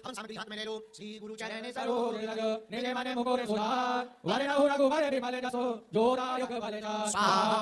हम सामग्री हाथ में ले लो श्री गुरु चरण सरोज लग निजे मने मुकोरे सुधार वाले रहु रघु वाले विमले जसो जोरा योग वाले जा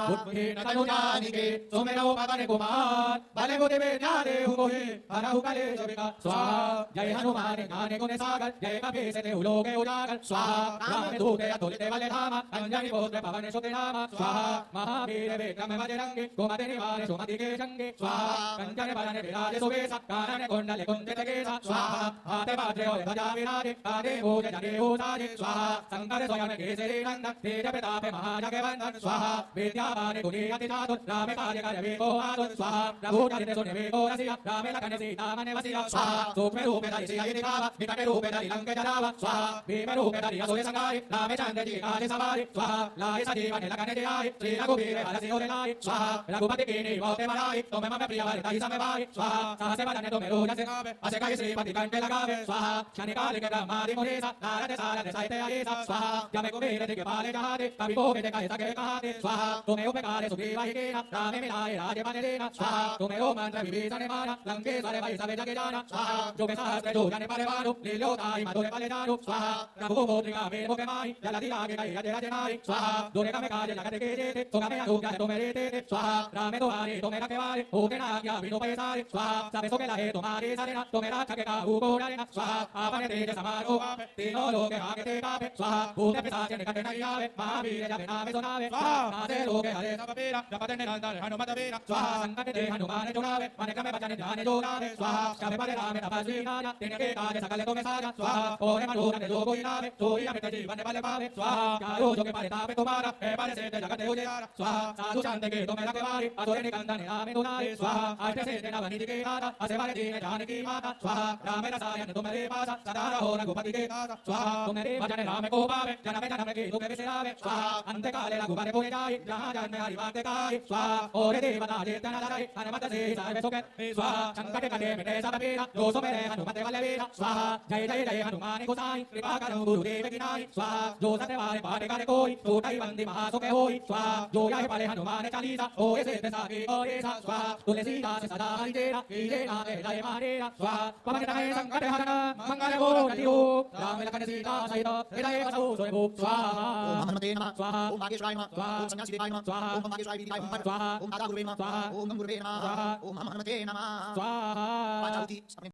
बुद्धि न तनु जानिके सुमेरो पवन कुमार भले बुद्धि में ज्ञाने हुकोहि हरहु कले जबिका स्वाहा जय हनुमान ज्ञान गुण सागर जय कपीस देहु लोके उजागर स्वाहा राम दूते अतुलित बल धामा अंजनी पुत्र पवन सुत नामा स्वाहा महावीर विक्रम बजरंगी कुमति निवार सुमति के संगे स्वाहा कंचन बरन विराज सुवेश कानन कुंडल कुंचित केसा स्वाहा हाथे बाजे और ध्वजा विराजे कांधे भूज जनेऊ साजे स्वाहा शंकर स्वयं केसरी नंदन तेज प्रताप महाजगवंदन स्वाहा विद्यावान गुणी अति चातुर राम कार्य कर वेको आतुर स्वाहा प्रभु चरित सुन वेको रसिया राम लखन सीता मन वसिया स्वाहा सूक्ष्म रूप धरि सिया दिखावा विकट रूप धरि लंक जरावा स्वाहा भीम रूप धरि असुर संहारे रामचंद्र जी काज सवारे स्वाहा लाए सजीवन लखन जियाए श्री रघुवीर हर सिर लाए स्वाहा रघुपति कीन्ही बहुत बड़ाई तुम मम प्रिय भरतहि सम भाई स्वाहा सहस बदन तुम रोज सिखावे अस कहि श्रीपति कंठ लगावे स्वाहा क्षणिकालिक ब्रह्मादि मुनीसा नारद सारद सहित अहिसा स्वाहा जम कुबेर दिगपाल जहाते कवि कोविद कहि सके कहाते स्वाहा तुम्हें उपकार सुग्रीव ही कीना राम मिलाए राज बन देना स्वाहा तुम्हें ओ मंत्र विभीषण माना लंकेश्वर भय सब जग जाना स्वाहा जुग सहस्त्र जो जन परिवारो लील्योताहि मधुर बल जानो स्वाहा प्रभु मोद्रिका मेर मुख माहि जलधि लागे कहि अजय रचनाहि स्वाहा दुर्गम काज जगत के जेते सुगम अनुग्रह तुम्हें देते स्वाहा राम तुम्हारे तुम्हें रखवारे होते ना आज्ञा बिनु पैसारे स्वाहा सब सुख लहे तुम्हारे सरना तुम्हें रक्षक काहू को डरना स्वाहा आपन तेज समारो आप तीनों लोग आगे ते कापे स्वाहा भूत पिशाच निकट नहीं आवे महावीर जब नाम सुनावे स्वाहा नासे लोग हरे सब पीरा जपत निरंतर हनुमत वीरा स्वाहा संकट ते हनुमान छुड़ावे मन क्रम वचन ध्यान जो रावे स्वाहा सब पर राम तपस्वी राजा तिनके काज सकल तुम साजा स्वाहा और मनोरथ जो कोई नावे सोई अमित जीवन बल पावे स्वाहा चारों जुग परिताप तुम्हारा है बल से जगत उजियारा स्वाहा साधु शांत के तुम रखवारे असुर निकंदन राम दुलारे स्वाहा अष्ट सिद्धि नव निधि के दाता असवर दीन जानकी माता स्वाहा राम रसायन तुम्हारे पासा सदा रहो रघुपति के दाता स्वाहा तुम्हारे भजन राम को पावे जन्म जन्म के दुख बिसरावे स्वाहा अंत काले रघुबर पुर जाए जहाँ जन्म हरि बात कहाए स्वाहा और देवता चेतन धरे हनुमत से सर्व सुख स्वाहा संकट कटे मिटे सब पीरा जो सुमिरे हनुमत बल वीरा स्वाहा जय जय जय हनुमान गोसाई कृपा करो गुरुदेव की नाई स्वाहा जो सत्यवान पाठ करे कोई टूटाई बंदी महासुख होई स्वाहा जो यह पढ़े हनुमान चालीसा होए सिद्ध साखी और ऐसा स्वाहा तुलसीदास सदा हरि तेरा कीजे नाम जय मारेरा स्वाहा पवन तनय संकट हरण मंगल मूर्ति हो राम लखन सीता सहित हृदय बसहु सोय भूप स्वाहा ओम हनुमते नमः स्वाहा ओम नागेश्वराय नमः स्वाहा ओम सन्यासी देवाय नमः स्वाहा ओम नागेश्वराय विद्याय नमः स्वाहा ओम दादा गुरुवे नमः स्वाहा ओम गंगुरुवे नमः स्वाहा ओम हनुमते नमः स्वाहा पांचावती